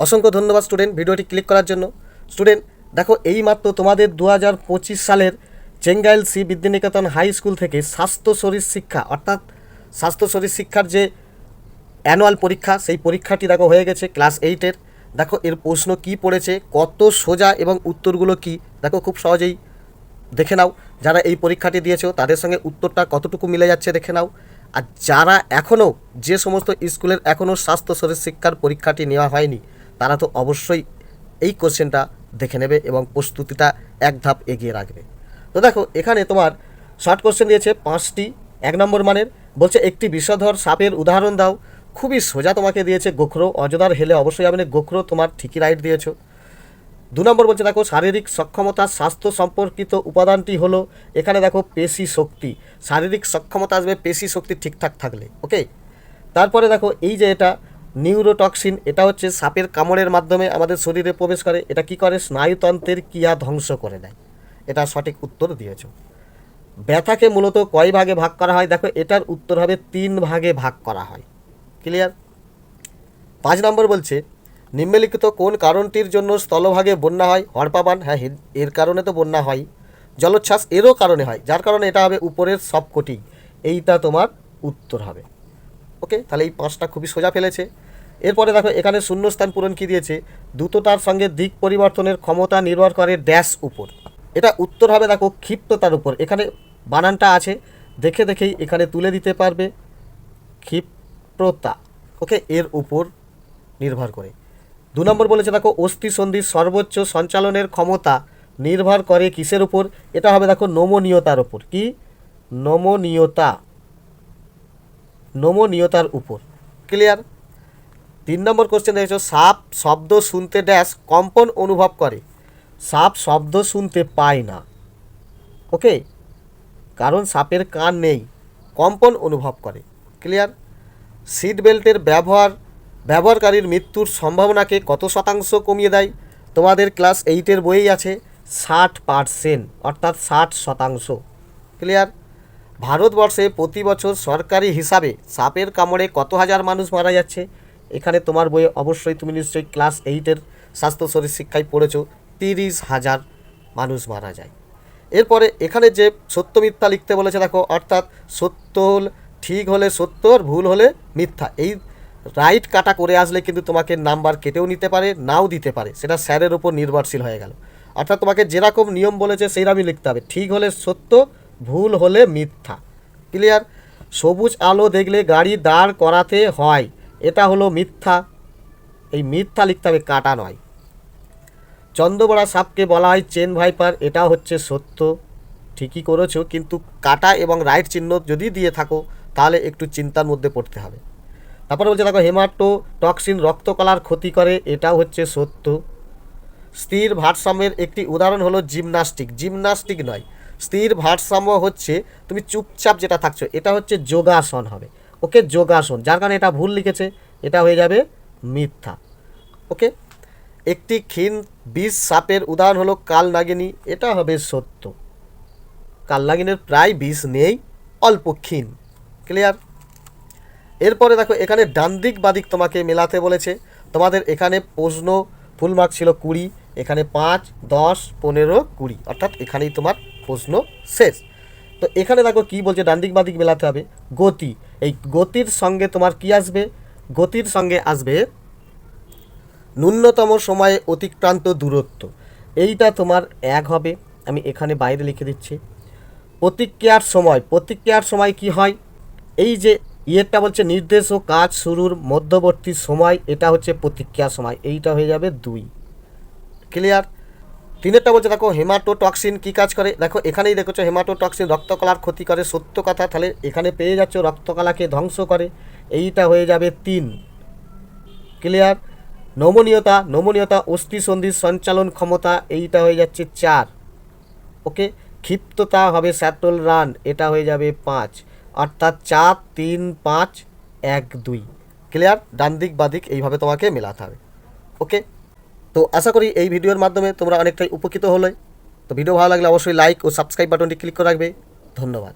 অসংখ্য ধন্যবাদ স্টুডেন্ট ভিডিওটি ক্লিক করার জন্য। স্টুডেন্ট দেখো, এইমাত্র তোমাদের 2025 সালের Chengail C Vidyaniketan high school থেকে স্বাস্থ্য শরীর শিক্ষা অর্থাৎ স্বাস্থ্য শরীর শিক্ষার যে অ্যানুয়াল পরীক্ষা, সেই পরীক্ষাটি দেখো হয়ে গেছে ক্লাস 8-এর। দেখো এর প্রশ্ন কি পড়েছে, কত সোজা এবং উত্তরগুলো কি, দেখো খুব সহজেই দেখে নাও। যারা এই পরীক্ষাটি দিয়েছো তাদের সঙ্গে উত্তরটা কতটুকু মিলে যাচ্ছে দেখে নাও। আর যারা এখনও, যে সমস্ত স্কুলের এখনও স্বাস্থ্য শরীর শিক্ষার পরীক্ষাটি নেওয়া হয়নি, তারা তো অবশ্যই এই কোশ্চেনটা দেখে নেবে এবং প্রস্তুতিটা এক ধাপ এগিয়ে রাখবে। তো দেখো এখানে তোমার শর্ট কোশ্চেন দিয়েছে 5টি, 1 নম্বর মানের। বলছে একটি বিষধর সাপের উদাহরণ দাও। খুবই সোজা তোমাকে দিয়েছে গোখরো, অযোধ্যার হেলে অবশ্যই যাবে না, গোখরো তোমার ঠিকই রাইট দিয়েছো। 2 নম্বর বলছে দেখো শারীরিক সক্ষমতা স্বাস্থ্য সম্পর্কিত উপাদানটি হলো, এখানে দেখো পেশি শক্তি, শারীরিক সক্ষমতা আসবে পেশি শক্তি ঠিকঠাক থাকলে। ওকে, তারপরে দেখো এই যে এটা নিউরোটক্সিন, এটা হচ্ছে সাপের কামড়ের মাধ্যমে আমাদের শরীরে প্রবেশ করে। এটা কি করে? স্নায়ুতন্ত্রের ক্রিয়া ধ্বংস করে দেয়। এটা সঠিক উত্তর দিয়েছ। ব্যথাকে মূলত কয় ভাগে ভাগ করা হয়? দেখো এটার উত্তর হবে 3 ভাগে ভাগ করা হয়। ক্লিয়ার? 5 নম্বর বলছে নিম্নলিখিত কোন কারণটির জন্য স্থলভাগে বন্যা হয়? হড়পাবান, হ্যাঁ এর কারণে তো বন্যা হয়। জলোচ্ছ্বাস এরও কারণে হয়, যার কারণে এটা হবে উপরের সবকটি, এইটা তোমার উত্তর হবে। ওকে, তাহলে এই 5টা খুবই সোজা ফেলেছে। এরপরে দেখো এখানে শূন্যস্থান পূরণ কি দিয়েছে, দ্রুততার সঙ্গে দিক পরিবর্তনের ক্ষমতা নির্ভর করে ড্যাশ উপর। এটা উত্তর হবে দেখো ক্ষিপ্রতার উপর। এখানে বানানটা আছে, দেখে দেখেই এখানে তুলে দিতে পারবে, ক্ষিপ্রতা। ওকে, এর উপর নির্ভর করে। 2 নম্বর বলেছে দেখো অস্থিসন্ধির সর্বোচ্চ সঞ্চালনের ক্ষমতা নির্ভর করে কিসের উপর? এটা হবে দেখো নমনীয়তার উপর। কি? নমনীয়তার উপর। ক্লিয়ার? 3 নম্বর কোশ্চেন দেখেছো সাপ শব্দ শুনতে ড্যাশ কম্পন অনুভব করে। সাপ শব্দ শুনতে পায় না। ওকে, কারণ সাপের কান নেই, কম্পন অনুভব করে। ক্লিয়ার? সিট বেল্টের ব্যবহারকারীর মৃত্যুর সম্ভাবনাকে কত শতাংশ কমিয়ে দেয়? তোমাদের ক্লাস 8-এর বইয়েই আছে 60%, অর্থাৎ 60%। ক্লিয়ার? ভারতবর্ষে প্রতি বছর সরকারি হিসাবে সাপের কামড়ে কত হাজার মানুষ মারা যাচ্ছে? এখানে তোমার বইয়ে অবশ্যই তুমি নিশ্চয়ই ক্লাস 8-এর স্বাস্থ্য শরীর শিক্ষায় পড়েছো, 30,000 মানুষ মারা যায়। এরপরে এখানে যে সত্য মিথ্যা লিখতে বলেছে দেখো, অর্থাৎ সত্য ঠিক হলে সত্য, ভুল হলে মিথ্যা। এই রাইট কাটা করে আসলে কিন্তু তোমাকে নাম্বার কেটেও নিতে পারে, নাও দিতে পারে, সেটা স্যারের ওপর নির্ভরশীল হয়ে গেল। অর্থাৎ তোমাকে যেরকম নিয়ম বলেছে সেইরকমই লিখতে হবে, ঠিক হলে সত্য, ভুল হলে মিথ্যা। ক্লিয়ার? সবুজ আলো দেখলে গাড়ি দাঁড় করাতে হয়, এটা হলো মিথ্যা, এই মিথ্যা লিখতে হবে, কাটা নয়। চন্দ্রবড়া সাপকে বলা হয় চেন ভাইপার, এটা হচ্ছে সত্য, ঠিকই করেছো, কিন্তু কাটা এবং রাইট চিহ্ন যদি দিয়ে থাকো তাহলে একটু চিন্তার মধ্যে পড়তে হবে। তারপরে বলছে দেখো হেমাটোটক্সিন রক্তকলার ক্ষতি করে, এটাও হচ্ছে সত্য। স্থির ভারসাম্যের একটি উদাহরণ হলো জিমনাস্টিক নয়, স্থির ভারসাম্য হচ্ছে তুমি চুপচাপ যেটা থাকছো, এটা হচ্ছে যোগাসন হবে। ওকে, যোগাসন, যার কারণে এটা ভুল লিখেছে, এটা হয়ে যাবে মিথ্যা। ওকে, একটি ক্ষীণ বিষ সাপের উদাহরণ হলো কালনাগিনী, এটা হবে সত্য, কালনাগিনীর প্রায় বিষ নেই, অল্প ক্ষীণ। ক্লিয়ার? এরপরে দেখো এখানে ডান দিক বাদিক তোমাকে মেলাতে বলেছে। তোমাদের এখানে প্রশ্ন ফুল মার্ক ছিল 20, এখানে 5, 10, 15, 20, অর্থাৎ এখানেই তোমার প্রশ্ন শেষ। তো এখানে দেখো কি বলছে, ডান দিক বাদিক মেলাতে হবে। গতি, এই গতির সঙ্গে তোমার কি আসবে? গতির সঙ্গে আসবে ন্যূনতম সময়ে অতিক্রান্ত দূরত্ব, এইটা তোমার 1 হবে। আমি এখানে বাইরে লিখে দিচ্ছি। প্রতিক্রিয়ার সময় কি হয়? এই যে ইয়েরটা বলছে নির্দেশ ও কাজ শুরুর মধ্যবর্তী সময়, এটা হচ্ছে প্রতিক্রিয়ার সময়, এইটা হয়ে যাবে 2। ক্লিয়ার? 3-এরটা বলছে দেখো হেমাটোটক্সিন কী কাজ করে। দেখো এখানেই দেখেছো হেমাটোটক্সিন রক্তকলার ক্ষতি করে, সত্য কথা, তাহলে এখানে পেয়ে যাচ্ছ রক্তকলাকে ধ্বংস করে, এইটা হয়ে যাবে 3। ক্লিয়ার? নমনীয়তা অস্থিসন্ধির সঞ্চালন ক্ষমতা, এইটা হয়ে যাচ্ছে 4। ওকে, ক্ষিপ্ততা হবে স্যাটল রান, এটা হয়ে যাবে 5, অর্থাৎ 4, 3, 5, 1, 2। ক্লিয়ার? ডান দিক বাদিক এইভাবে তোমাকে মেলাতে হবে। ওকে, তো আশা করি এই ভিডিওর মাধ্যমে তোমরা অনেকটাই উপকৃত হলে। তো ভিডিও ভালো লাগলে অবশ্যই লাইক ও সাবস্ক্রাইব বাটনটি ক্লিক করে রাখবে। ধন্যবাদ।